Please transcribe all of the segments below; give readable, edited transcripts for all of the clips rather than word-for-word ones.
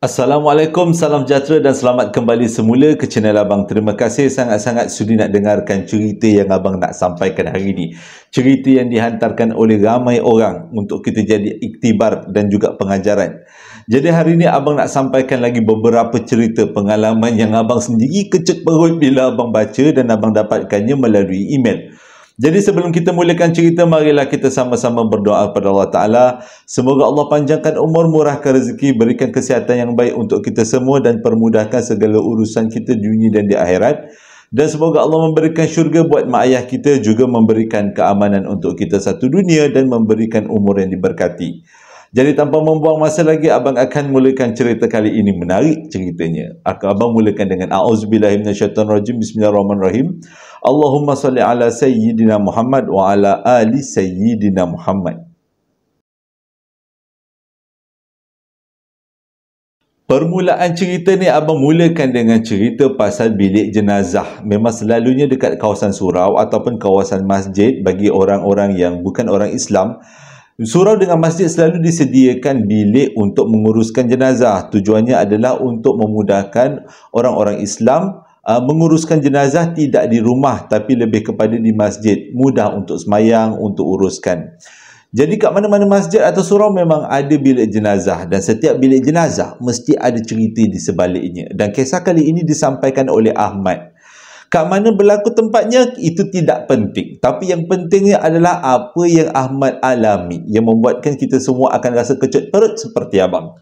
Assalamualaikum, salam sejahtera dan selamat kembali semula ke channel Abang. Terima kasih sangat-sangat sudi nak dengarkan cerita yang Abang nak sampaikan hari ini. Cerita yang dihantarkan oleh ramai orang untuk kita jadi iktibar dan juga pengajaran. Jadi hari ini Abang nak sampaikan lagi beberapa cerita pengalaman yang Abang sendiri kecut perut bila Abang baca dan Abang dapatkannya melalui email. Jadi sebelum kita mulakan cerita, marilah kita sama-sama berdoa kepada Allah Ta'ala. Semoga Allah panjangkan umur, murahkan rezeki, berikan kesihatan yang baik untuk kita semua dan permudahkan segala urusan kita di dunia dan di akhirat. Dan semoga Allah memberikan syurga buat mak ayah kita, juga memberikan keamanan untuk kita satu dunia dan memberikan umur yang diberkati. Jadi tanpa membuang masa lagi, Abang akan mulakan cerita kali ini. Menarik ceritanya. Abang mulakan dengan A'udzubillahi minasyaitonirrajim. Bismillahirrahmanirrahim. Allahumma salli ala Sayyidina Muhammad wa ala ali Sayyidina Muhammad. Permulaan cerita ni Abang mulakan dengan cerita pasal bilik jenazah. Memang selalunya dekat kawasan surau ataupun kawasan masjid bagi orang-orang yang bukan orang Islam. Surau dengan masjid selalu disediakan bilik untuk menguruskan jenazah. Tujuannya adalah untuk memudahkan orang-orang Islam menguruskan jenazah tidak di rumah tapi lebih kepada di masjid. Mudah untuk semayang, untuk uruskan. Jadi kat mana-mana masjid atau surau memang ada bilik jenazah. Dan setiap bilik jenazah mesti ada cerita di sebaliknya. Dan kisah kali ini disampaikan oleh Ahmad. Kat mana berlaku tempatnya, itu tidak penting. Tapi yang pentingnya adalah apa yang Ahmad alami, yang membuatkan kita semua akan rasa kecut perut seperti Abang.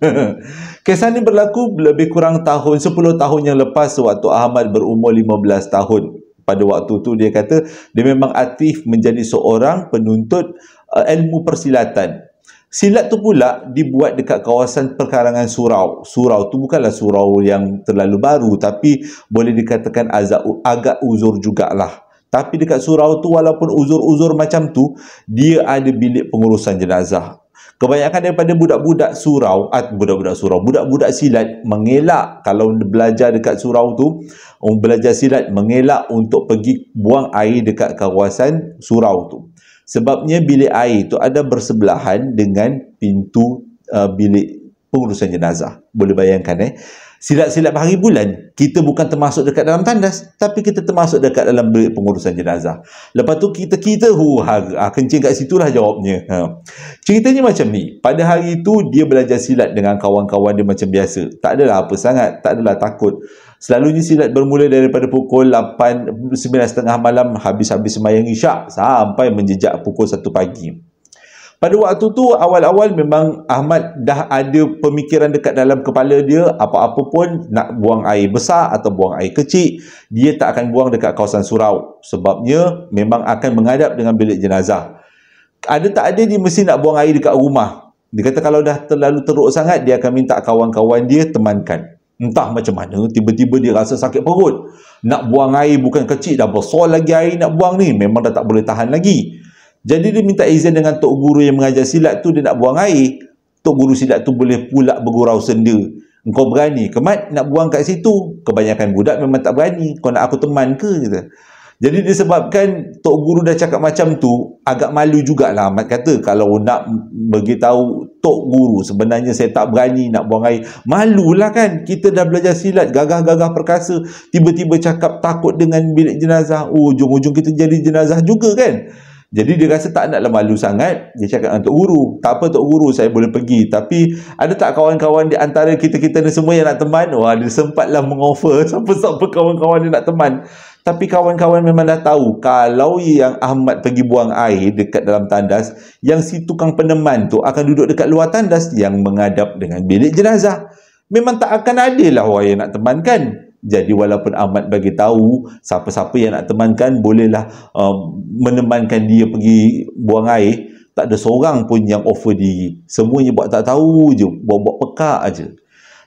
Kisah ini berlaku lebih kurang 10 tahun yang lepas, waktu Ahmad berumur 15 tahun. Pada waktu tu dia kata, dia memang aktif menjadi seorang penuntut ilmu persilatan. Silat tu pula dibuat dekat kawasan perkarangan surau. Surau tu bukanlah surau yang terlalu baru, tapi boleh dikatakan agak uzur jugalah. Tapi dekat surau tu walaupun uzur-uzur macam tu, dia ada bilik pengurusan jenazah. Kebanyakan daripada budak-budak silat mengelak kalau belajar dekat surau tu, belajar silat mengelak untuk pergi buang air dekat kawasan surau tu. Sebabnya bilik air itu ada bersebelahan dengan pintu bilik pengurusan jenazah. Boleh bayangkan silat-silat hari bulan, kita bukan termasuk dekat dalam tandas, tapi kita termasuk dekat dalam bilik pengurusan jenazah. Lepas tu kita kencing kat situlah jawabnya. Ceritanya macam ni. Pada hari itu dia belajar silat dengan kawan-kawan dia macam biasa. Tak adalah apa sangat, tak adalah takut. Selalunya silat bermula daripada pukul 8, 9.30 malam habis-habis sembahyang isyak sampai menjejak pukul 1 pagi. Pada waktu tu awal-awal memang Ahmad dah ada pemikiran dekat dalam kepala dia, apa-apa pun nak buang air besar atau buang air kecil, dia tak akan buang dekat kawasan surau. Sebabnya memang akan menghadap dengan bilik jenazah. Ada tak ada dia mesti nak buang air dekat rumah. Dia kata kalau dah terlalu teruk sangat, dia akan minta kawan-kawan dia temankan. Entah macam mana, tiba-tiba dia rasa sakit perut. Nak buang air bukan kecil, dah besar lagi air nak buang ni. Memang dah tak boleh tahan lagi. Jadi dia minta izin dengan tok guru yang mengajar silat tu, dia nak buang air. Tok guru silat tu boleh pula bergurau senda. Engkau berani ke Mat nak buang kat situ? Kebanyakan budak memang tak berani. Kau nak aku teman ke? Kata. Jadi disebabkan tok guru dah cakap macam tu, agak malu jugalah Ahmad kata kalau nak beritahu tok guru sebenarnya saya tak berani nak buang air. Malulah kan, kita dah belajar silat gagah-gagah perkasa, tiba-tiba cakap takut dengan bilik jenazah. Ujung-ujung kita jadi jenazah juga kan. Jadi dia rasa tak naklah malu sangat. Dia cakap dengan tok guru, tak apa tok guru, saya boleh pergi, tapi ada tak kawan-kawan di antara kita-kita ni semua yang nak teman? Wah, dia sempatlah mengoffer siapa-siapa kawan-kawan dia nak teman. Tapi kawan-kawan memang dah tahu kalau yang Ahmad pergi buang air dekat dalam tandas, yang si tukang peneman tu akan duduk dekat luar tandas yang menghadap dengan bilik jenazah. Memang tak akan ada lah orang yang nak temankan. Jadi walaupun Ahmad bagi tahu siapa-siapa yang nak temankan bolehlah menemankan dia pergi buang air, tak ada seorang pun yang offer diri. Semuanya buat tak tahu je, buat-buat pekak aje.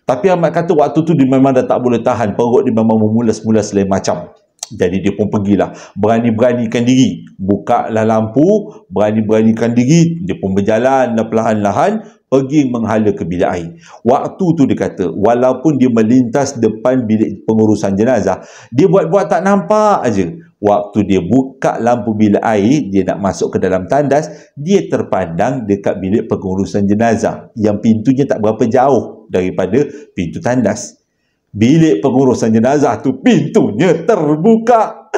Tapi Ahmad kata waktu tu dia memang dah tak boleh tahan, perut dia memang memulas-mulas lain macam. Jadi dia pun pergilah, berani-beranikan diri, buka lah lampu, berani-beranikan diri, dia pun berjalan perlahan-lahan pergi menghala ke bilik air. Waktu tu dia kata, walaupun dia melintas depan bilik pengurusan jenazah, dia buat-buat tak nampak aja. Waktu dia buka lampu bilik air, dia nak masuk ke dalam tandas, dia terpandang dekat bilik pengurusan jenazah yang pintunya tak berapa jauh daripada pintu tandas. Bilik pengurusan jenazah tu pintunya terbuka.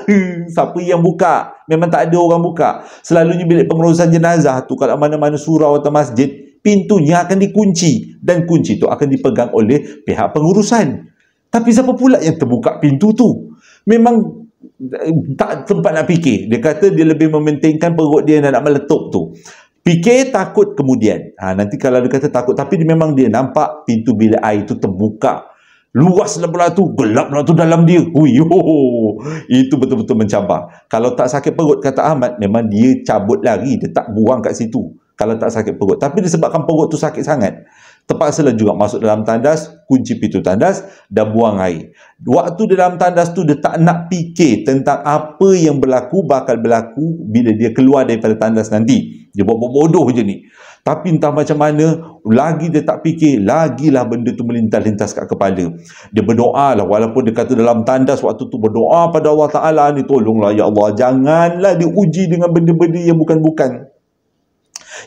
Siapa yang buka? Memang tak ada orang buka. Selalunya bilik pengurusan jenazah tu kalau mana-mana surau atau masjid, pintunya akan dikunci dan kunci tu akan dipegang oleh pihak pengurusan. Tapi siapa pula yang terbuka pintu tu? Memang tak sempat nak fikir. Dia kata dia lebih mementingkan perut dia nak meletup tu. Fikir takut kemudian. Nanti kalau dia kata takut, tapi memang dia nampak pintu bilik air tu terbuka. Luas pula tu, gelap pula tu dalam dia. Itu betul-betul mencabar. Kalau tak sakit perut, kata Ahmad, memang dia cabut lari, dia tak buang kat situ. Kalau tak sakit perut. Tapi disebabkan perut tu sakit sangat, terpaksalah juga masuk dalam tandas, kunci pintu tandas dan buang air. Waktu dalam tandas tu dia tak nak fikir tentang apa yang bakal berlaku bila dia keluar daripada tandas nanti. Dia buat bodoh je ni. Tapi entah macam mana, lagi dia tak fikir, lagilah benda tu melintas-lintas kat kepala. Dia berdoa lah, walaupun dia kata dalam tandas waktu tu berdoa pada Allah Ta'ala ni, tolonglah ya Allah, janganlah diuji dengan benda-benda yang bukan-bukan.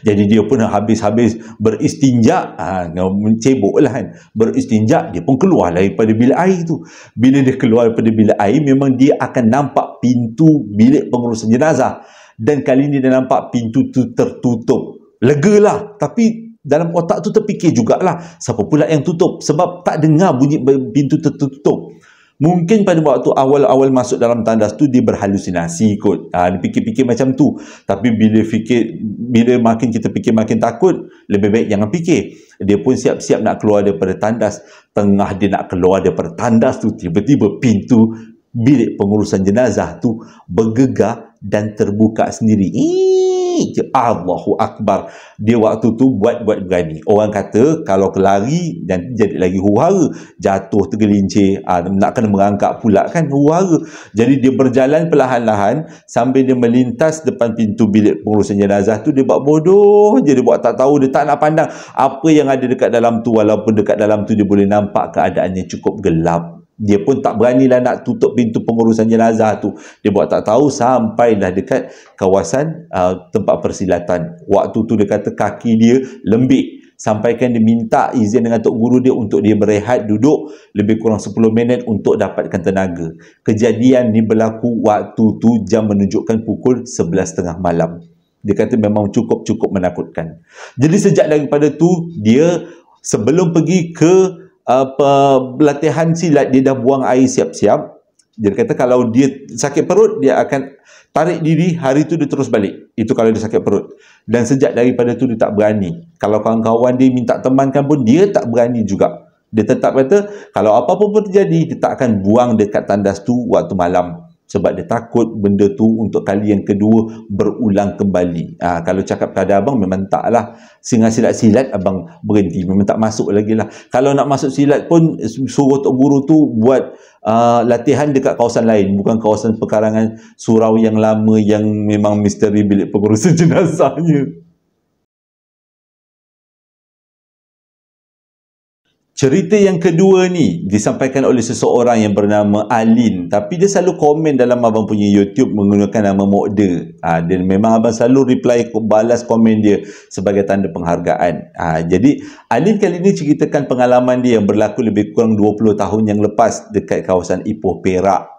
Jadi dia pun habis-habis beristinja, mencebok lah kan, beristinja, dia pun keluar daripada bilik air tu. Bila dia keluar daripada bilik air, memang dia akan nampak pintu bilik pengurusan jenazah, dan kali ni dia nampak pintu tu tertutup. Legalah, tapi dalam otak tu terfikir jugalah, siapa pula yang tutup, sebab tak dengar bunyi pintu tertutup. Mungkin pada waktu awal-awal masuk dalam tandas tu dia berhalusinasi kot. Dia fikir-fikir macam tu. Tapi bila makin kita fikir makin takut, lebih baik jangan fikir. Dia pun siap-siap nak keluar daripada tandas. Tengah dia nak keluar daripada tandas tu, tiba-tiba pintu bilik pengurusan jenazah tu bergegar dan terbuka sendiri. Allahu Akbar. Dia waktu tu buat berani. Orang kata kalau kelari dan jadi lagi huru-hara, jatuh tergelincir, nak kena merangkak pula kan, huru-hara. Jadi dia berjalan perlahan-lahan sambil dia melintas depan pintu bilik pengurusan jenazah tu. Dia buat bodoh je, dia buat tak tahu, dia tak nak pandang apa yang ada dekat dalam tu. Walaupun dekat dalam tu dia boleh nampak keadaannya cukup gelap, dia pun tak beranilah nak tutup pintu pengurusan jenazah tu. Dia buat tak tahu sampailah dekat kawasan tempat persilatan. Waktu tu dia kata kaki dia lembik, sampaikan dia minta izin dengan tok guru dia untuk dia berehat, duduk lebih kurang 10 minit untuk dapatkan tenaga. Kejadian ni berlaku waktu tu jam menunjukkan pukul 11.30 malam. Dia kata memang cukup menakutkan. Jadi sejak daripada tu, dia sebelum pergi ke latihan silat, dia dah buang air siap-siap. Dia kata kalau dia sakit perut, dia akan tarik diri, hari tu dia terus balik. Itu kalau dia sakit perut. Dan sejak daripada tu dia tak berani. Kalau kawan-kawan dia minta temankan pun, dia tak berani juga. Dia tetap kata kalau apa-apa pun terjadi, dia tak akan buang dekat tandas tu waktu malam. Sebab dia takut benda tu untuk kali yang kedua berulang kembali. Kalau cakap kepada abang, memang taklah. Singa silat-silat abang berhenti, memang tak masuk lagi lah. Kalau nak masuk silat pun suruh tok guru tu buat latihan dekat kawasan lain, bukan kawasan pekarangan surau yang lama yang memang misteri bilik pengurusan jenazahnya. Cerita yang kedua ni disampaikan oleh seseorang yang bernama Alin. Tapi dia selalu komen dalam abang punya YouTube menggunakan nama Mokda. Dan memang abang selalu reply, balas komen dia sebagai tanda penghargaan. Jadi Alin kali ni ceritakan pengalaman dia yang berlaku lebih kurang 20 tahun yang lepas dekat kawasan Ipoh, Perak.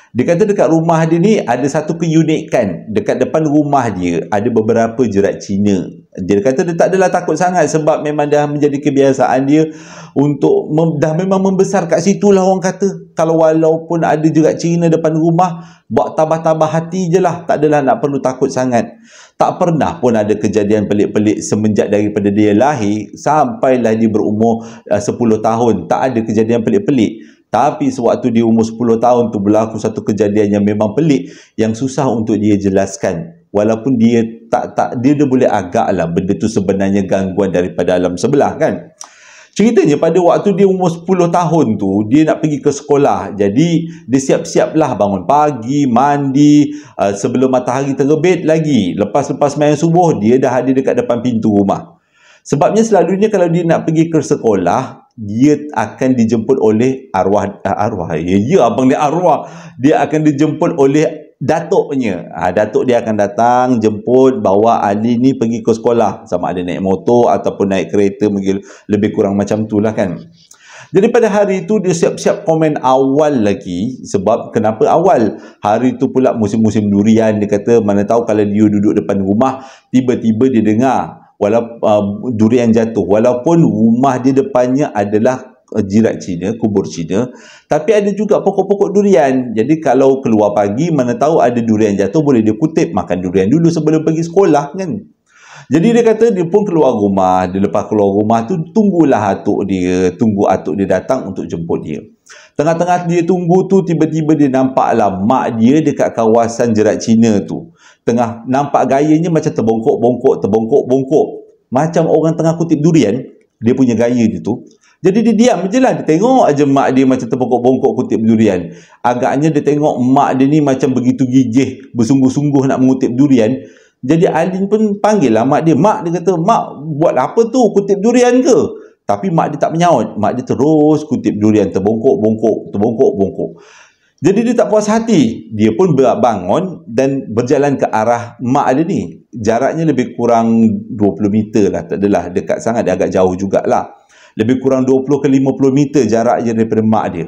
Dia kata dekat rumah dia ni ada satu keunikan. Dekat depan rumah dia ada beberapa jerat Cina. Dia kata dia tak adalah takut sangat sebab memang dah menjadi kebiasaan dia untuk dah memang membesar kat situ lah orang kata. Kalau walaupun ada jerat Cina depan rumah, buat tabah-tabah hati je lah. Tak adalah nak perlu takut sangat. Tak pernah pun ada kejadian pelik-pelik semenjak daripada dia lahir sampailah dia berumur 10 tahun. Tak ada kejadian pelik-pelik. Tapi sewaktu dia umur 10 tahun tu berlaku satu kejadian yang memang pelik, yang susah untuk dia jelaskan. Walaupun dia dia boleh agak lah benda tu sebenarnya gangguan daripada alam sebelah kan. Ceritanya pada waktu dia umur 10 tahun tu, dia nak pergi ke sekolah. Jadi dia siap-siap lah bangun pagi, mandi, sebelum matahari terbit lagi. Lepas-lepas main subuh, dia dah ada dekat depan pintu rumah. Sebabnya selalunya kalau dia nak pergi ke sekolah, dia akan dijemput oleh arwah. Ya abang ni arwah. Dia akan dijemput oleh datuknya. Datuk dia akan datang, jemput, bawa Ali ni pergi ke sekolah. Sama ada naik motor ataupun naik kereta, mungkin lebih kurang macam tu lah kan. Jadi pada hari itu dia siap-siap komen awal lagi. Sebab kenapa awal? Hari itu pula musim-musim durian. Dia kata mana tahu kalau dia duduk depan rumah, tiba-tiba dia dengar durian jatuh. Walaupun rumah dia depannya adalah jirat Cina, kubur Cina, tapi ada juga pokok-pokok durian. Jadi kalau keluar pagi, mana tahu ada durian jatuh, boleh dia kutip, makan durian dulu sebelum pergi sekolah kan. Jadi dia kata dia pun keluar rumah. Dia lepas keluar rumah tu, tunggulah atuk dia. Tunggu atuk dia datang untuk jemput dia. Tengah-tengah dia tunggu tu, tiba-tiba dia nampaklah mak dia dekat kawasan jerat Cina tu. Tengah nampak gayanya macam terbongkok-bongkok. Macam orang tengah kutip durian. Dia punya gaya dia tu. Jadi dia diam je lah. Dia tengok aja mak dia macam terbongkok-bongkok kutip durian. Agaknya dia tengok mak dia ni macam begitu gigih, bersungguh-sungguh nak mengutip durian. Jadi Alin pun panggil lah mak dia. Mak, dia kata, mak buat apa tu? Kutip durian ke? Tapi mak dia tak menyaut. Mak dia terus kutip durian. Terbongkok-bongkok. Jadi dia tak puas hati. Dia pun bangun dan berjalan ke arah mak dia ni. Jaraknya lebih kurang 20 meter lah. Tak adalah dekat sangat. Dia agak jauh jugalah. Lebih kurang 20 ke 50 meter jaraknya daripada mak dia.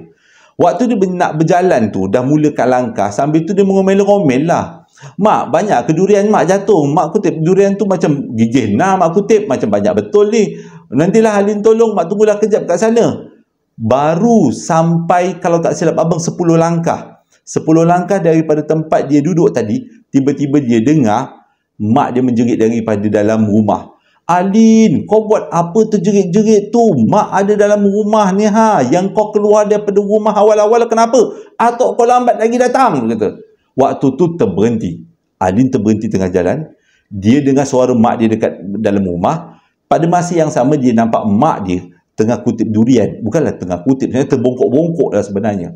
Waktu dia nak berjalan tu, dah mulakan langkah. Sambil tu dia mengomel-ngomel lah. Mak, banyak ke durian mak jatuh? Mak kutip durian tu macam gigih. Nah, mak kutip macam banyak betul ni. Nantilah Alin tolong, mak tunggulah kejap kat sana. Baru sampai, kalau tak silap abang, 10 langkah. 10 langkah daripada tempat dia duduk tadi, tiba-tiba dia dengar mak dia menjerit daripada dalam rumah. Alin, kau buat apa terjerit-jerit tu? Mak ada dalam rumah ni ha. Yang kau keluar daripada rumah awal-awal kenapa? Atuk kau lambat lagi datang, kata. Waktu tu terberhenti. Alin terberhenti tengah jalan. Dia dengar suara mak dia dekat dalam rumah. Pada masa yang sama dia nampak mak dia tengah kutip durian. Bukanlah tengah kutip, sebenarnya terbongkok-bongkok lah sebenarnya.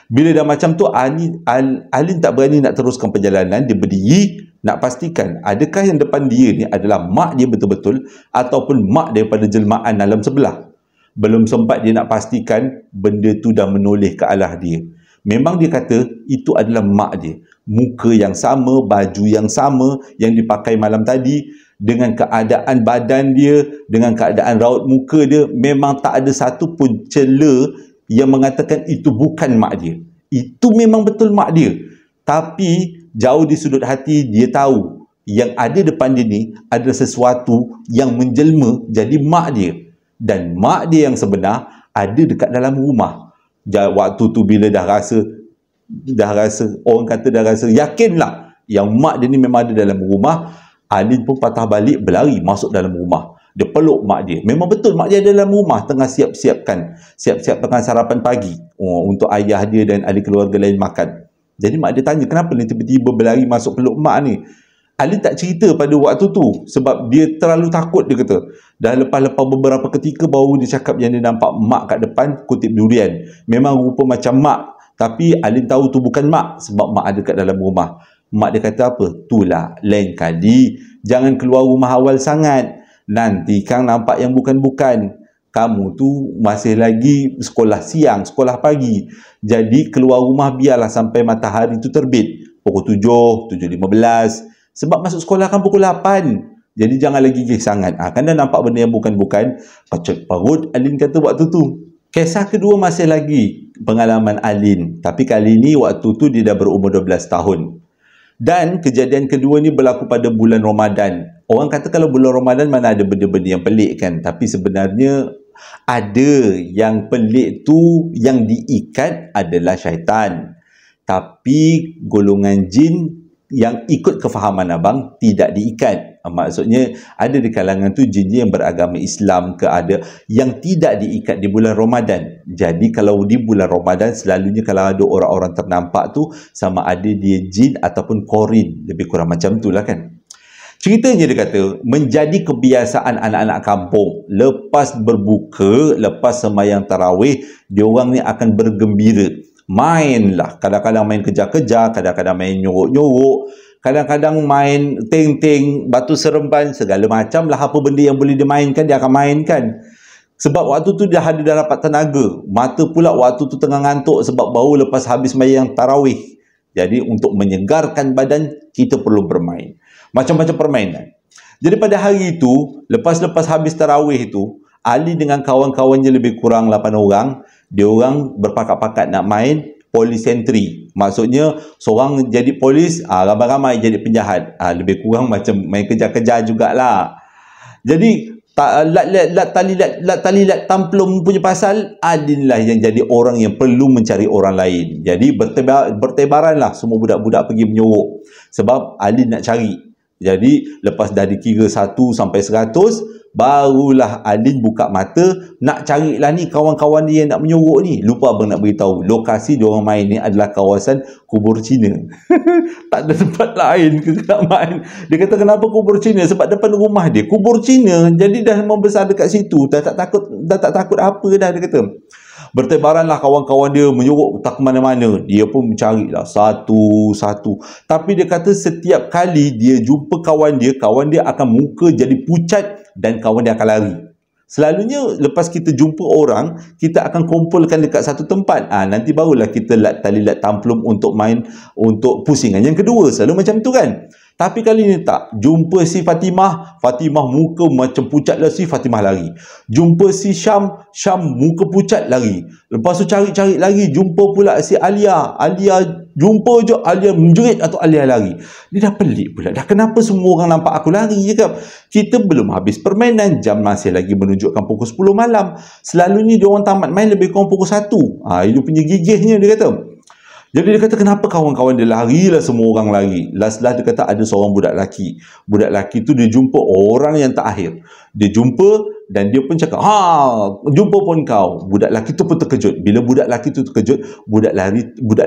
Bila dah macam tu, Alin tak berani nak teruskan perjalanan. Dia berdiri nak pastikan adakah yang depan dia ni adalah mak dia betul-betul ataupun mak daripada jelmaan alam sebelah. Belum sempat dia nak pastikan, benda tu dah menoleh ke arah dia. Memang dia kata itu adalah mak dia. Muka yang sama, baju yang sama yang dipakai malam tadi, dengan keadaan badan dia, dengan keadaan raut muka dia, memang tak ada satu pun celah yang mengatakan itu bukan mak dia. Itu memang betul mak dia. Tapi jauh di sudut hati dia tahu yang ada depan dia ni adalah sesuatu yang menjelma jadi mak dia. Dan mak dia yang sebenar ada dekat dalam rumah. Waktu tu bila dah rasa orang kata dah rasa yakinlah yang mak dia ni memang ada dalam rumah, Alin pun patah balik berlari masuk dalam rumah. Dia peluk mak dia. Memang betul mak dia ada dalam rumah tengah siap-siapkan sarapan pagi untuk ayah dia dan ahli keluarga lain makan. Jadi mak dia tanya, kenapa ni tiba-tiba berlari masuk peluk mak ni? Alin tak cerita pada waktu tu sebab dia terlalu takut, dia kata. Dah lepas beberapa ketika baru dia cakap yang dia nampak mak kat depan kutip durian. Memang rupa macam mak, tapi Alin tahu tu bukan mak sebab mak ada kat dalam rumah. Mak dia kata apa? Itulah, lain kali jangan keluar rumah awal sangat. Nanti kan nampak yang bukan-bukan. Kamu tu masih lagi sekolah siang, sekolah pagi. Jadi keluar rumah biarlah sampai matahari tu terbit. Pukul 7, 7.15. Sebab masuk sekolah kan pukul 8. Jadi janganlah gigih sangat. Kan dah nampak benda yang bukan-bukan. Pacot parut, Alin kata waktu tu. Kisah kedua masih lagi pengalaman Alin. Tapi kali ni waktu tu dia dah berumur 12 tahun. Dan kejadian kedua ni berlaku pada bulan Ramadan. Orang kata kalau bulan Ramadan mana ada benda-benda yang pelik kan. Tapi sebenarnya ada yang pelik tu yang diikat adalah syaitan. Tapi golongan jin yang ikut kefahaman abang tidak diikat. Maksudnya ada di kalangan tu jin yang beragama Islam ke ada yang tidak diikat di bulan Ramadan. Jadi kalau di bulan Ramadan selalunya kalau ada orang-orang ternampak tu sama ada dia jin ataupun korin. Lebih kurang macam tu lah kan. Ceritanya dia kata menjadi kebiasaan anak-anak kampung lepas berbuka, lepas sembahyang tarawih, diorang ni akan bergembira. Mainlah, kadang-kadang main kejar-kejar, kadang-kadang main nyorok-nyorok, kadang-kadang main ting-ting, batu seremban, segala macam lah apa benda yang boleh dimainkan, dia akan mainkan. Sebab waktu tu dah dapat tenaga. Mata pula waktu tu tengah ngantuk sebab baru lepas habis sembahyang tarawih. Jadi untuk menyegarkan badan, kita perlu bermain. Macam-macam permainan. Jadi pada hari itu, lepas habis tarawih itu, Ali dengan kawan-kawannya lebih kurang 8 orang, dia orang berpakat-pakat nak main polis sentri. Maksudnya seorang jadi polis, ramai-ramai jadi penjahat. Lebih kurang macam main kejar-kejar jugalah. Jadi lat tamplum punya pasal, Alin lah yang jadi orang yang perlu mencari orang lain. Jadi bertebaranlah semua budak-budak pergi menyorok. Sebab Alin nak cari. Jadi lepas dah dikira 1 sampai 100, barulah Alin buka mata nak carilah ni kawan-kawan dia yang nak menyorok ni. Lupa abang nak beritahu, lokasi diorang main ni adalah kawasan kubur Cina. Tak ada tempat lain ke nak main. Dia kata kenapa kubur Cina? Sebab depan rumah dia kubur Cina. Jadi dah membesar dekat situ. Dah tak takut apa dah, dia kata. Bertebaranlah kawan-kawan dia menyorok tak ke mana-mana. Dia pun mencarilah satu-satu. Tapi dia kata setiap kali dia jumpa kawan dia akan muka jadi pucat dan kawan dia akan lari. Selalunya lepas kita jumpa orang, kita akan kumpulkan dekat satu tempat. Nanti barulah kita tali lat tamplum untuk main, untuk pusingan yang kedua. Selalu macam tu kan. Tapi kali ni tak. Jumpa si Fatimah muka macam pucat lah, si Fatimah lari. Jumpa si Syam muka pucat lari. Lepas tu cari-cari lagi, jumpa pula si Alia jumpa je, Alia menjerit atau Alia lari. Dia dah pelik pula. Dah kenapa semua orang nampak aku lari je kan? Kita belum habis permainan, jam masih lagi menunjukkan pukul 10 malam. Selalunya dia orang tamat main lebih kurang pukul 1. Itu punya gigihnya, dia kata. Jadi dia kata kenapa kawan-kawan dia lari lah, semua orang lari. Last dia kata ada seorang budak lelaki. Budak lelaki tu dia jumpa orang yang terakhir. Dia jumpa dan dia pun cakap, jumpa pun kau. Budak lelaki tu pun terkejut. Bila budak lelaki tu terkejut, budak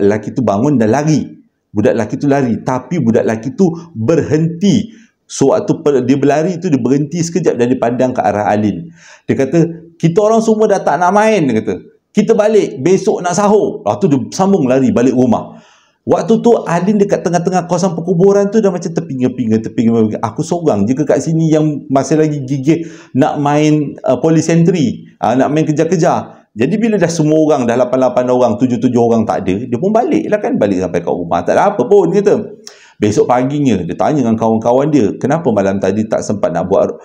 lelaki tu bangun dan lari. Budak lelaki tu lari. Tapi budak lelaki tu berhenti. Sewaktu dia berlari tu, dia berhenti sekejap dan dia pandang ke arah Alin. Dia kata, kita orang semua dah tak nak main, dia kata. Kita balik, besok nak sahur. Lepas tu dia sambung lari balik rumah. Waktu tu Alin dekat tengah-tengah kawasan perkuburan tu dah macam terpinga-pinga. Aku seorang je kat sini yang masih lagi gigih nak main polis sentri, nak main kejar-kejar. Jadi bila dah semua orang, dah 8 orang, 7 orang tak ada, dia pun balik lah kan. Balik sampai kat rumah, tak ada apa pun, dia kata. Besok paginya dia tanya dengan kawan-kawan dia, kenapa malam tadi tak sempat nak buat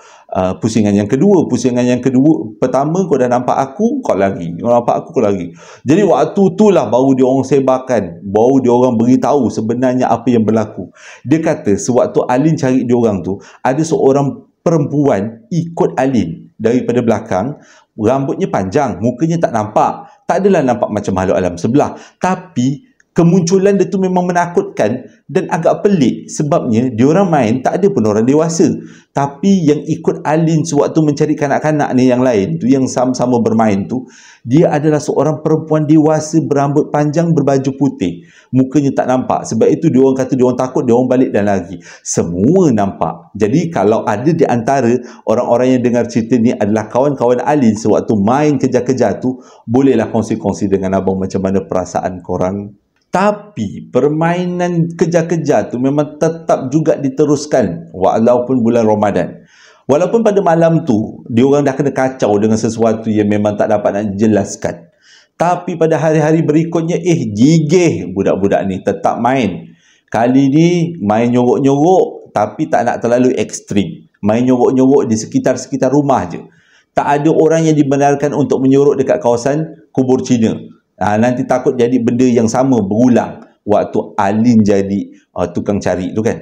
pusingan yang kedua? Pusingan yang kedua, pertama kau dah nampak aku, kau lari. Kau nampak aku, kau lari. Jadi waktu itulah baru dia orang sebarkan, baru dia orang beritahu sebenarnya apa yang berlaku. Dia kata sewaktu Alin cari dia orang tu, ada seorang perempuan ikut Alin daripada belakang. Rambutnya panjang, mukanya tak nampak. Tak adalah nampak macam makhluk alam sebelah. Tapi kemunculan dia tu memang menakutkan dan agak pelik sebabnya diorang main tak ada pun orang dewasa. Tapi yang ikut Alin sewaktu mencari kanak-kanak ni yang lain tu, yang sama-sama bermain tu, dia adalah seorang perempuan dewasa berambut panjang berbaju putih. Mukanya tak nampak. Sebab itu diorang kata diorang takut, diorang balik dan lagi. Semua nampak. Jadi kalau ada di antara orang-orang yang dengar cerita ni adalah kawan-kawan Alin sewaktu main kejar-kejar tu, bolehlah kongsi-kongsi dengan abang macam mana perasaan korang. Tapi permainan kejar-kejar tu memang tetap juga diteruskan walaupun bulan Ramadan. Walaupun pada malam tu diorang dah kena kacau dengan sesuatu yang memang tak dapat nak jelaskan. Tapi pada hari-hari berikutnya gigih budak-budak ni tetap main. Kali ni main nyorok-nyorok tapi tak nak terlalu ekstrim. Main nyorok-nyorok di sekitar-sekitar rumah je. Tak ada orang yang dibenarkan untuk menyorok dekat kawasan kubur Cina. Nanti takut jadi benda yang sama berulang waktu Alin jadi tukang cari tu kan.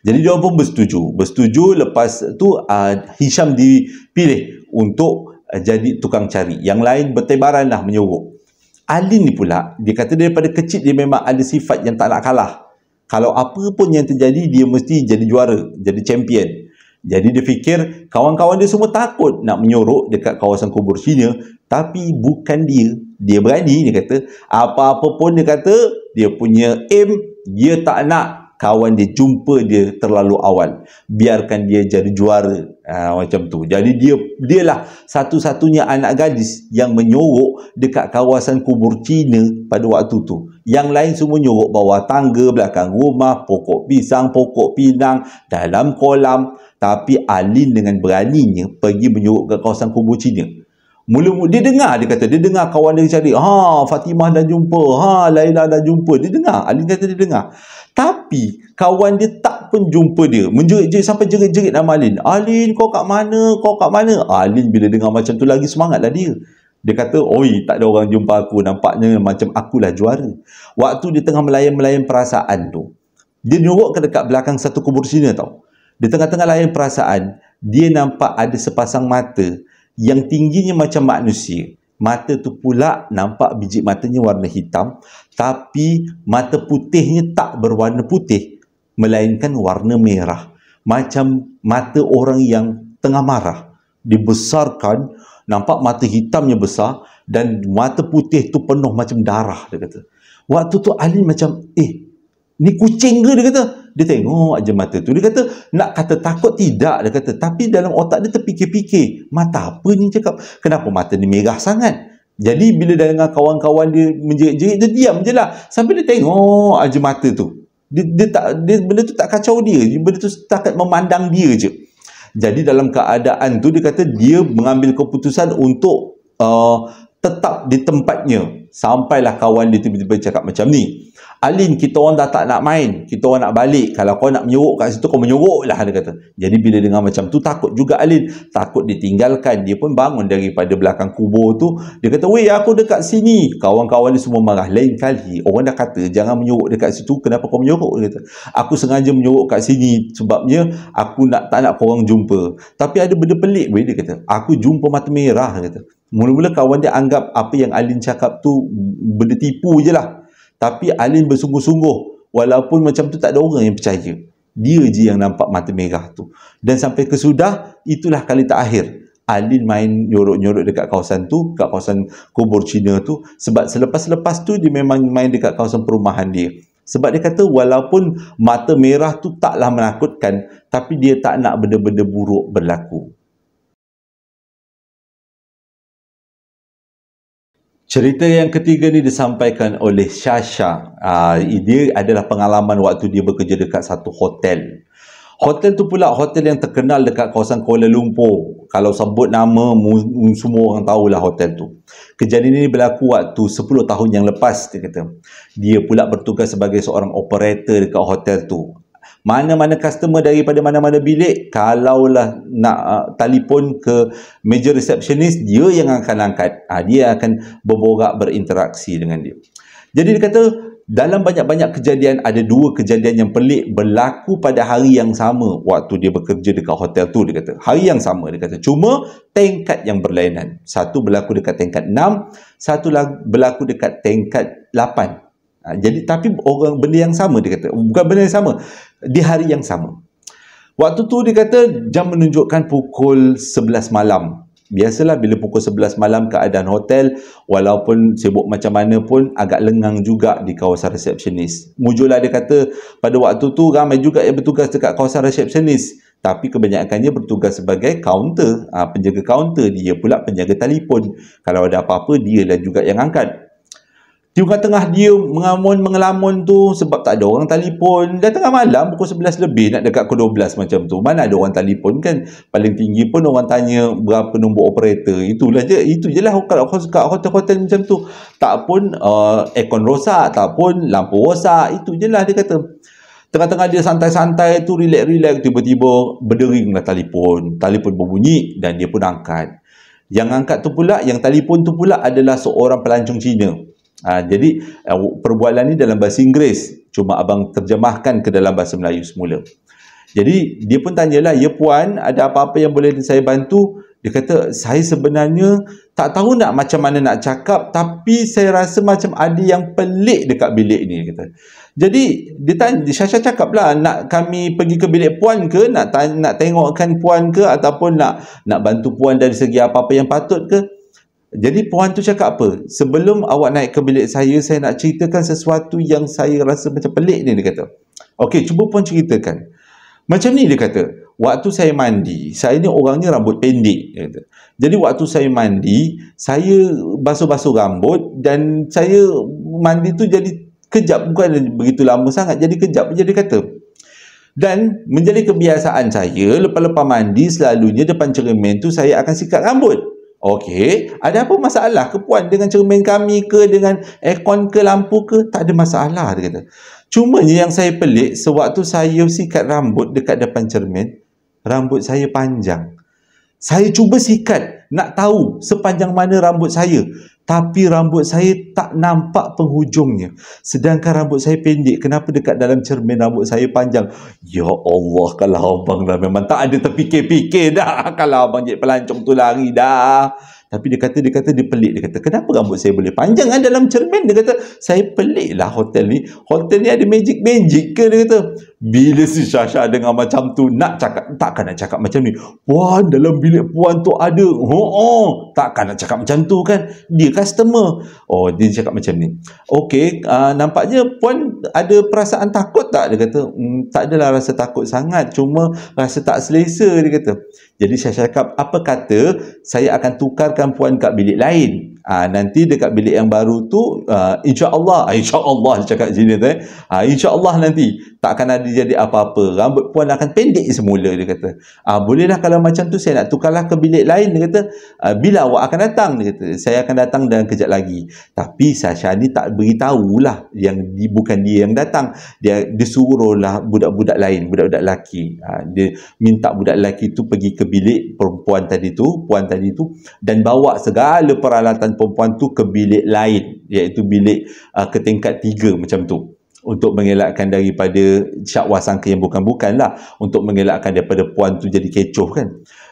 Jadi dia pun bersetuju. Lepas tu Hisham dipilih untuk jadi tukang cari. Yang lain bertebaran lah menyorok. Alin ni pula, dia kata daripada kecil dia memang ada sifat yang tak nak kalah. Kalau apa pun yang terjadi, dia mesti jadi juara, jadi champion. Jadi dia fikir kawan-kawan dia semua takut nak menyorok dekat kawasan kubur Cina. Tapi bukan dia. Dia berani, dia kata. Apa-apa pun dia kata, dia punya aim, dia tak nak kawan dia jumpa dia terlalu awal. Biarkan dia jadi juara. Macam tu. Jadi dialah satu-satunya anak gadis yang menyorok dekat kawasan kubur Cina pada waktu tu. Yang lain semua nyorok bawah tangga, belakang rumah, pokok pisang, pokok pinang, dalam kolam. Tapi Alin dengan beraninya pergi menyorok ke kawasan kubur Cina. Mula-mula dia dengar, dia kata, dia dengar kawan dia cari, Fatimah dah jumpa, Laila dah jumpa. Dia dengar, Alin kata dia dengar. Tapi kawan dia tak pun jumpa dia. Menjerit-jerit sampai jerit-jerit nama Alin. Alin, kau kat mana? Kau kat mana? Alin bila dengar macam tu lagi semangatlah dia. Dia kata, oi, tak ada orang jumpa aku. Nampaknya macam akulah juara. Waktu dia tengah melayan-melayan perasaan tu, dia nyuruk ke dekat belakang satu kubur Cina tau. Di tengah-tengah layan perasaan, dia nampak ada sepasang mata yang tingginya macam manusia. Mata tu pula nampak biji matanya warna hitam, tapi mata putihnya tak berwarna putih, melainkan warna merah. Macam mata orang yang tengah marah. Dibesarkan, nampak mata hitamnya besar dan mata putih tu penuh macam darah, dia kata. Waktu tu Alin macam, ni kucing ke, dia kata. Dia tengok aja mata tu. Dia kata, nak kata takut tidak, dia kata. Tapi dalam otak dia terfikir-fikir, mata apa ni cakap? Kenapa mata ni merah sangat? Jadi bila dengan kawan-kawan dia menjerit-jerit, dia diam je lah. Sampai dia tengok aja mata tu. Benda tu tak kacau dia. Benda tu setakat memandang dia je. Jadi dalam keadaan tu, dia kata dia mengambil keputusan untuk tetap di tempatnya. Sampailah kawan dia tiba-tiba cakap macam ni, Alin, kita orang dah tak nak main, kita orang nak balik. Kalau kau nak menyuruk kat situ, kau menyuruk lah, dia kata. Jadi bila dengar macam tu, takut juga Alin. Takut ditinggalkan. Dia pun bangun daripada belakang kubur tu. Dia kata, weh, aku dekat sini. Kawan-kawan dia semua marah. Lain kali, orang dah kata, jangan menyuruk dekat situ. Kenapa kau menyuruk? Dia kata, aku sengaja menyuruk kat sini. Sebabnya, aku tak nak korang jumpa. Tapi ada benda pelik, weh, dia kata. Aku jumpa mata merah, dia kata. Mula-mula kawan dia anggap apa yang Alin cakap tu benda tipu je lah. Tapi Alin bersungguh-sungguh. Walaupun macam tu tak ada orang yang percaya. Dia je yang nampak mata merah tu. Dan sampai kesudah, itulah kali terakhir Alin main nyorok-nyorok dekat kawasan tu, kat kawasan kubur Cina tu. Sebab selepas-lepas tu, dia memang main dekat kawasan perumahan dia. Sebab dia kata walaupun mata merah tu taklah menakutkan, tapi dia tak nak benda-benda buruk berlaku. Cerita yang ketiga ni disampaikan oleh Syasha. Dia adalah pengalaman waktu dia bekerja dekat satu hotel. Hotel tu pula hotel yang terkenal dekat kawasan Kuala Lumpur. Kalau sebut nama, semua orang tahulah hotel tu. Kejadian ini berlaku waktu 10 tahun yang lepas, dia kata. Dia pula bertugas sebagai seorang operator dekat hotel tu. Mana-mana customer daripada mana-mana bilik, kalaulah nak telefon ke meja resepsionis, dia yang akan angkat. Dia akan berborak, berinteraksi dengan dia. Jadi dia kata, dalam banyak-banyak kejadian, ada 2 kejadian yang pelik berlaku pada hari yang sama waktu dia bekerja dekat hotel tu, dia kata. Hari yang sama, dia kata. Cuma tingkat yang berlainan. Satu berlaku dekat tingkat 6, satu berlaku dekat tingkat 8. Jadi tapi benda yang sama, dia kata. Bukan benda yang sama, di hari yang sama. Waktu tu dia kata jam menunjukkan pukul 11 malam. Biasalah bila pukul 11 malam keadaan hotel, walaupun sibuk macam mana pun, agak lengang juga di kawasan resepsionis. Mujurlah dia kata pada waktu tu ramai juga yang bertugas dekat kawasan resepsionis. Tapi kebanyakannya bertugas sebagai kaunter, penjaga kaunter. Dia pula penjaga telefon. Kalau ada apa-apa, dia lah juga yang angkat. Di tengah dia mengelamun tu sebab tak ada orang telefon. Dah tengah malam, pukul 11 lebih, nak dekat pukul 12 macam tu. Mana ada orang telefon kan? Paling tinggi pun orang tanya berapa nombor operator. Itu je lah kalau hotel-hotel macam tu. Tak pun aircon rosak, tak pun lampu rosak. Itu je lah dia kata. Tengah-tengah dia santai-santai tu, relax-relax, tiba-tiba berderinglah telefon. Telefon berbunyi dan dia pun angkat. Yang angkat tu pula, yang telefon tu pula adalah seorang pelancong Cina. Jadi perbualan ni dalam bahasa Inggeris, cuma abang terjemahkan ke dalam bahasa Melayu semula. Jadi dia pun tanyalah, ya puan, ada apa-apa yang boleh saya bantu? Dia kata, saya sebenarnya tak tahu nak macam mana nak cakap, tapi saya rasa macam ada yang pelik dekat bilik ni, dia kata. Jadi dia tanya, Syasha cakap lah, nak kami pergi ke bilik puan ke, nak tengokkan puan ke, ataupun nak bantu puan dari segi apa-apa yang patut ke? Jadi puan tu cakap apa? Sebelum awak naik ke bilik saya nak ceritakan sesuatu yang saya rasa macam pelik ni, dia kata. Okey, cuba puan ceritakan. Macam ni, dia kata. Waktu saya mandi, saya ni orangnya rambut pendek, dia kata. Jadi waktu saya mandi, saya basuh-basuh rambut dan saya mandi tu jadi kejap, bukan begitu lama sangat, jadi kejap je, dia kata. Dan menjadi kebiasaan saya, lepas-lepas mandi, selalunya depan cermin tu saya akan sikat rambut. Okey, ada apa masalah ke puan dengan cermin kami ke, dengan aircon ke, lampu ke? Tak ada masalah, dia kata. Cumanya yang saya pelik, sewaktu saya sikat rambut dekat depan cermin, rambut saya panjang. Saya cuba sikat, nak tahu sepanjang mana rambut saya. Tapi rambut saya tak nampak penghujungnya. Sedangkan rambut saya pendek. Kenapa dekat dalam cermin rambut saya panjang? Ya Allah, kalau abang dah memang tak ada terfikir-fikir dah. Kalau abang jadi pelancong tu lari dah. Tapi dia kata dia pelik. Dia kata, kenapa rambut saya boleh panjang kan dalam cermin? Dia kata, saya pelik lah hotel ni. Hotel ni ada magic ke? Dia kata. Bila si Syasha dengar macam tu, nak cakap, takkan nak cakap macam ni. Puan, dalam bilik puan tu ada. Takkan nak cakap macam tu kan. Dia customer. Oh, dia cakap macam ni. Okey, nampaknya puan ada perasaan takut tak? Dia kata, tak adalah rasa takut sangat. Cuma rasa tak selesa, dia kata. Jadi saya cakap, apa kata saya akan tukarkan puan kat bilik lain. Nanti dekat bilik yang baru tu, insya-Allah dia cakap macam ni tu. Insya-Allah nanti tak akan ada jadi apa-apa. Rambut puan akan pendek semula, dia kata. Bolehlah kalau macam tu saya nak tukarlah ke bilik lain, dia kata. Bila awak akan datang? Dia kata, saya akan datang dalam kejap lagi. Tapi Sasha ni tak beritahulah yang bukan dia yang datang. Dia suruhlah budak-budak lain, budak-budak lelaki. Dia minta budak lelaki tu pergi ke bilik puan tadi tu, dan bawa segala peralatan perempuan tu ke bilik lain, iaitu bilik ke tingkat 3 macam tu, untuk mengelakkan daripada syakwa sangka yang bukan-bukan lah, untuk mengelakkan daripada puan tu jadi kecoh kan.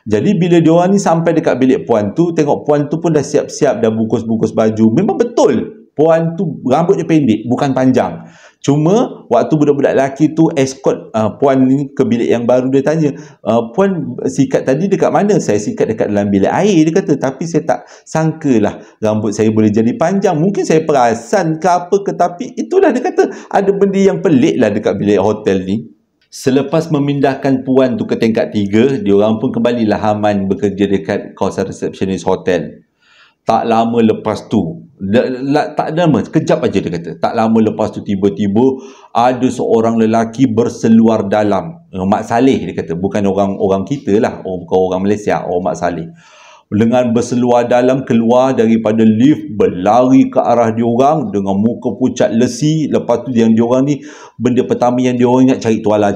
Jadi bila diorang ni sampai dekat bilik puan tu, tengok puan tu pun dah siap-siap, dah bungkus-bungkus baju. Memang betul puan tu rambutnya pendek, bukan panjang. Cuma waktu budak-budak lelaki tu escort puan ni ke bilik yang baru, dia tanya, puan sikat tadi dekat mana? Saya sikat dekat dalam bilik air, dia kata. Tapi saya tak sangkalah rambut saya boleh jadi panjang. Mungkin saya perasan ke apa ke, tapi itulah, dia kata, ada benda yang pelik lah dekat bilik hotel ni. Selepas memindahkan puan tu ke tingkat 3, diorang pun kembalilah Haman bekerja dekat kawasan resepsionis hotel. Tak lama lepas tu, tak lama, kejap aja dia kata. Tak lama lepas tu tiba-tiba ada seorang lelaki berseluar dalam. Mak Saleh, dia kata. Bukan orang kita lah, bukan orang Malaysia, orang Mak Saleh. Dengan berseluar dalam keluar daripada lift, berlari ke arah diorang dengan muka pucat lesi. Lepas tu yang diorang ni, benda pertama yang diorang nak cari tuala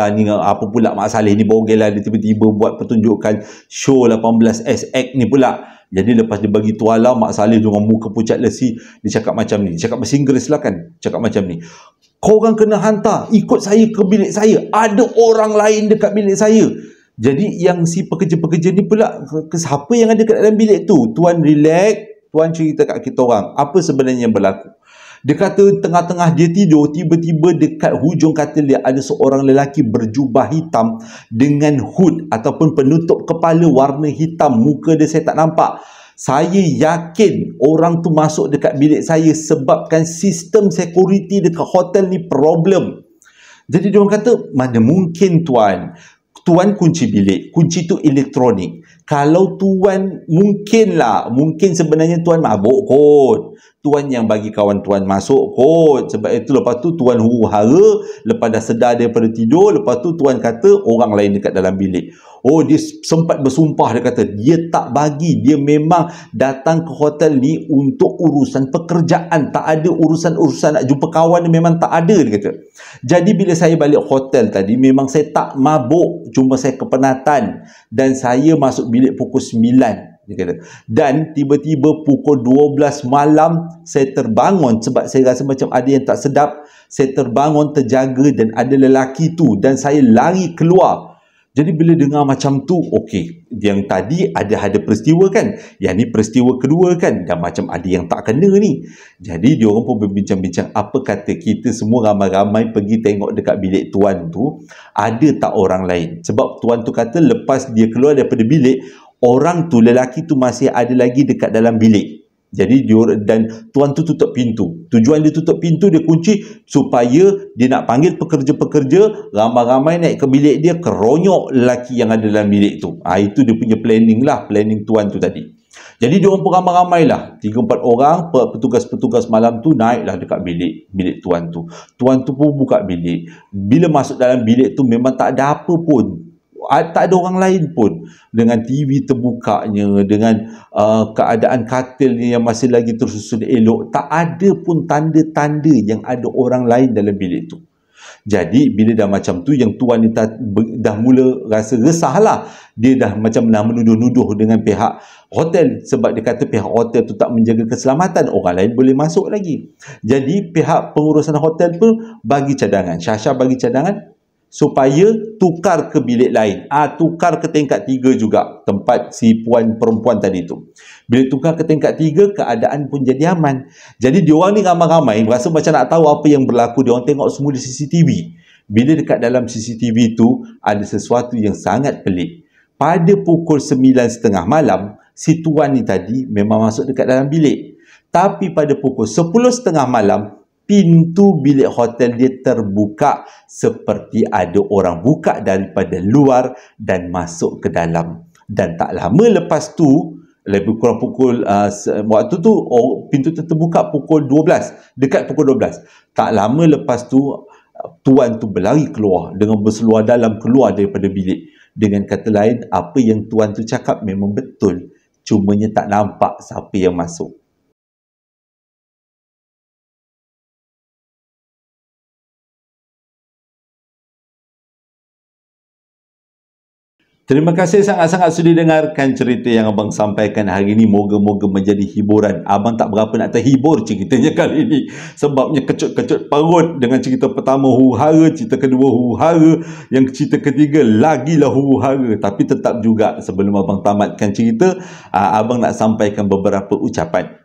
ni. Apa pula Mak Saleh ni bogel lah, dia tiba-tiba buat pertunjukan show 18S Act ni pula. Jadi lepas dia bagi tuala, Mak Saleh dengan muka pucat lesi, dia cakap macam ni. Dia cakap bahasa Inggeris lah kan. Cakap macam ni. Korang kena hantar, ikut saya ke bilik saya. Ada orang lain dekat bilik saya. Jadi yang si pekerja-pekerja ni pula, siapa yang ada kat dalam bilik tu? Tuan relax, tuan cerita kat kita orang. Apa sebenarnya yang berlaku? Dia kata tengah-tengah dia tidur, tiba-tiba dekat hujung katil dia ada seorang lelaki berjubah hitam dengan hood ataupun penutup kepala warna hitam. Muka dia saya tak nampak. Saya yakin orang tu masuk dekat bilik saya sebabkan sistem security dekat hotel ni problem. Jadi dia orang kata, mana mungkin tuan? Tuan kunci bilik, kunci tu elektronik. Kalau tuan mungkin sebenarnya tuan mabuk kot. Tuan yang bagi kawan tuan masuk kot. Sebab itu lepas tu tuan huru-hara, lepas dah sedar daripada tidur, lepas tu tuan kata orang lain dekat dalam bilik. Oh, dia sempat bersumpah, dia kata dia tak bagi, dia memang datang ke hotel ni untuk urusan pekerjaan, tak ada urusan-urusan nak jumpa kawan, memang tak ada, dia kata. Jadi bila saya balik hotel tadi, memang saya tak mabuk, cuma saya kepenatan, dan saya masuk bilik pukul 9, dia kata. Dan tiba-tiba pukul 12 malam saya terbangun sebab saya rasa macam ada yang tak sedap. Saya terbangun, terjaga, dan ada lelaki tu, dan saya lari keluar. Jadi bila dengar macam tu, okey, yang tadi ada peristiwa kan, yang ni peristiwa kedua kan, dan macam ada yang tak kena ni. Jadi diorang pun berbincang-bincang, apa kata kita semua ramai-ramai pergi tengok dekat bilik tuan tu, ada tak orang lain. Sebab tuan tu kata lepas dia keluar daripada bilik, orang tu, lelaki tu masih ada lagi dekat dalam bilik. Jadi dan tuan tu tutup pintu. Tujuan dia tutup pintu, dia kunci supaya dia nak panggil pekerja-pekerja ramai-ramai naik ke bilik dia, keronyok lelaki yang ada dalam bilik tu. Itu dia punya planning lah, planning tuan tu tadi. Jadi diorang pun ramai-ramai lah, 3-4 orang petugas-petugas malam tu naiklah dekat bilik tuan tu. Tuan tu pun buka bilik. Bila masuk dalam bilik tu memang tak ada apa pun. tak ada orang lain pun, dengan TV terbukanya, dengan keadaan katilnya yang masih lagi tersusun elok, tak ada pun tanda-tanda yang ada orang lain dalam bilik tu. Jadi bila dah macam tu, yang tuan ni dah mula rasa resah lah. Dia dah macam nak menuduh-nuduh dengan pihak hotel, sebab dia kata pihak hotel tu tak menjaga keselamatan, orang lain boleh masuk lagi. Jadi pihak pengurusan hotel pun bagi cadangan, Syah bagi cadangan supaya tukar ke bilik lain. Tukar ke tingkat 3 juga, tempat si puan perempuan tadi tu. Bila tukar ke tingkat 3, keadaan pun jadi aman. Jadi diorang ni ramai-ramai rasa macam nak tahu apa yang berlaku. Diorang tengok semua di CCTV. Bila dekat dalam CCTV tu ada sesuatu yang sangat pelik. Pada pukul 9.30 malam, si tuan ni tadi memang masuk dekat dalam bilik. Tapi pada pukul 10.30 malam, pintu bilik hotel dia terbuka seperti ada orang buka daripada luar dan masuk ke dalam. Dan tak lama lepas tu, lebih kurang pukul waktu tu pintu tu terbuka pukul 12, dekat pukul 12. Tak lama lepas tu tuan tu berlari keluar dengan berseluar dalam, keluar daripada bilik. Dengan kata lain, apa yang tuan tu cakap memang betul, cumanya tak nampak siapa yang masuk. Terima kasih sangat-sangat sudi dengarkan cerita yang abang sampaikan hari ini. Moga-moga menjadi hiburan. Abang tak berapa nak terhibur ceritanya kali ini, sebabnya kecut-kecut perut. Dengan cerita pertama huru-hara, cerita kedua huru-hara, yang cerita ketiga lagilah huru-hara. Tapi tetap juga, sebelum abang tamatkan cerita, abang nak sampaikan beberapa ucapan.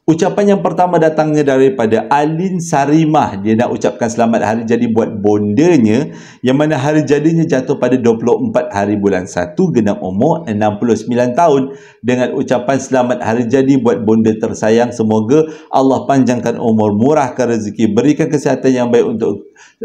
Ucapan yang pertama datangnya daripada Alin Sarimah. Dia nak ucapkan selamat hari jadi buat bondanya, yang mana hari jadinya jatuh pada 24 hari bulan 1, genap umur 69 tahun. Dengan ucapan selamat hari jadi buat bonda tersayang. Semoga Allah panjangkan umur, murahkan rezeki, berikan kesihatan yang baik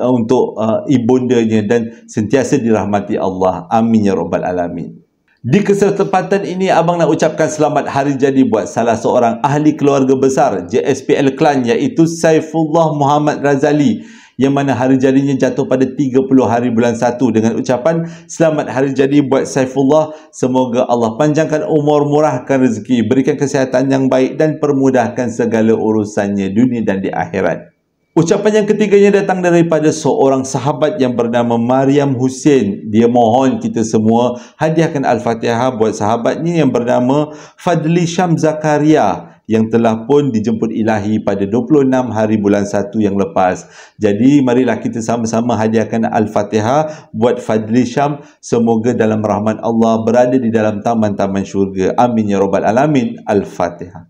untuk ibundanya dan sentiasa dirahmati Allah. Amin ya rabbal alamin. Di kesempatan ini, abang nak ucapkan selamat hari jadi buat salah seorang ahli keluarga besar JSPL Klan, iaitu Saifullah Muhammad Razali, yang mana hari jadinya jatuh pada 30 hari bulan 1. Dengan ucapan selamat hari jadi buat Saifullah, semoga Allah panjangkan umur, murahkan rezeki, berikan kesihatan yang baik dan permudahkan segala urusannya dunia dan di akhirat. Ucapan yang ketiganya datang daripada seorang sahabat yang bernama Mariam Hussein. Dia mohon kita semua hadiahkan Al-Fatihah buat sahabatnya yang bernama Fadli Syam Zakaria, yang telah pun dijemput ilahi pada 26 hari bulan 1 yang lepas. Jadi marilah kita sama-sama hadiahkan Al-Fatihah buat Fadli Syam. Semoga dalam rahmat Allah berada di dalam taman-taman syurga. Amin ya rabbal alamin. Al-Fatihah.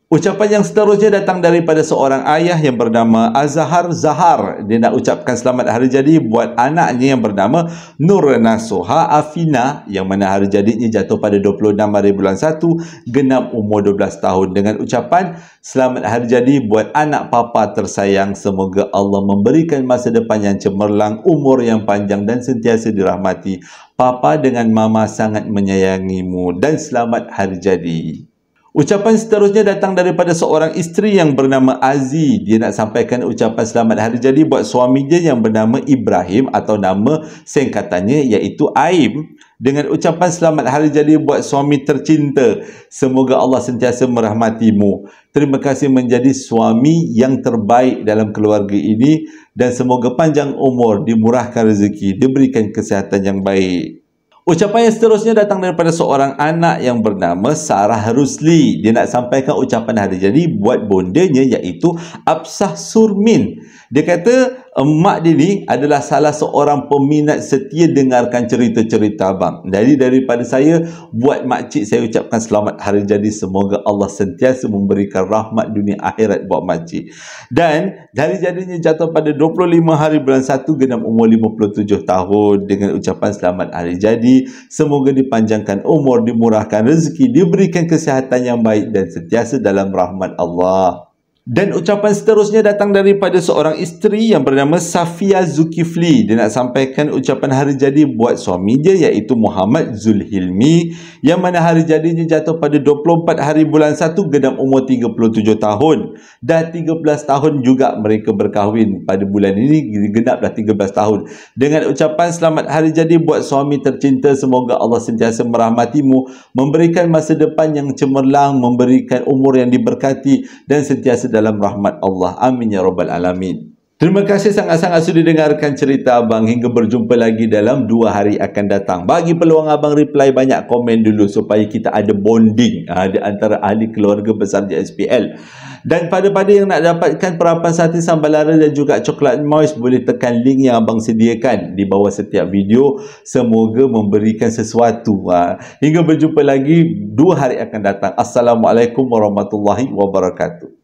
Ucapan yang seterusnya datang daripada seorang ayah yang bernama Azhar Zahar. Dia nak ucapkan selamat hari jadi buat anaknya yang bernama Nur Nasuha Afina, yang mana hari jadinya jatuh pada 26 hari bulan 1, genap umur 12 tahun. Dengan ucapan selamat hari jadi buat anak papa tersayang. Semoga Allah memberikan masa depan yang cemerlang, umur yang panjang dan sentiasa dirahmati. Papa dengan mama sangat menyayangimu, dan selamat hari jadi. Ucapan seterusnya datang daripada seorang isteri yang bernama Azi. Dia nak sampaikan ucapan selamat hari jadi buat suami dia yang bernama Ibrahim, atau nama singkatannya iaitu Aim. Dengan ucapan selamat hari jadi buat suami tercinta. Semoga Allah sentiasa merahmatimu. Terima kasih menjadi suami yang terbaik dalam keluarga ini, dan semoga panjang umur, dimurahkan rezeki, diberikan kesihatan yang baik. Ucapan yang seterusnya datang daripada seorang anak yang bernama Sarah Rusli. Dia nak sampaikan ucapan hari jadi buat bondanya iaitu Absah Surmin. Dia kata emak dia ni adalah salah seorang peminat setia dengarkan cerita-cerita abang. Jadi daripada saya, buat makcik saya ucapkan selamat hari jadi. Semoga Allah sentiasa memberikan rahmat dunia akhirat buat makcik. Dan hari jadinya jatuh pada 25 hari bulan 1, genap umur 57 tahun. Dengan ucapan selamat hari jadi, semoga dipanjangkan umur, dimurahkan rezeki, diberikan kesihatan yang baik dan sentiasa dalam rahmat Allah. Dan ucapan seterusnya datang daripada seorang isteri yang bernama Safia Zulkifli. Dia nak sampaikan ucapan hari jadi buat suami dia iaitu Muhammad Zulhilmi, yang mana hari jadinya jatuh pada 24 hari bulan 1 genap umur 37 tahun. Dah 13 tahun juga mereka berkahwin. Pada bulan ini genap dah 13 tahun. Dengan ucapan selamat hari jadi buat suami tercinta, semoga Allah sentiasa merahmatimu, memberikan masa depan yang cemerlang, memberikan umur yang diberkati dan sentiasa dalam rahmat Allah. Amin ya rabbal alamin. Terima kasih sangat-sangat sudah dengarkan cerita abang. Hingga berjumpa lagi dalam 2 hari akan datang. Bagi peluang abang reply banyak komen dulu supaya kita ada bonding di antara ahli keluarga besar di SPL. Dan pada yang nak dapatkan perapan sate sambal lara dan juga coklat moist, boleh tekan link yang abang sediakan di bawah setiap video. Semoga memberikan sesuatu. Hingga berjumpa lagi 2 hari akan datang. Assalamualaikum warahmatullahi wabarakatuh.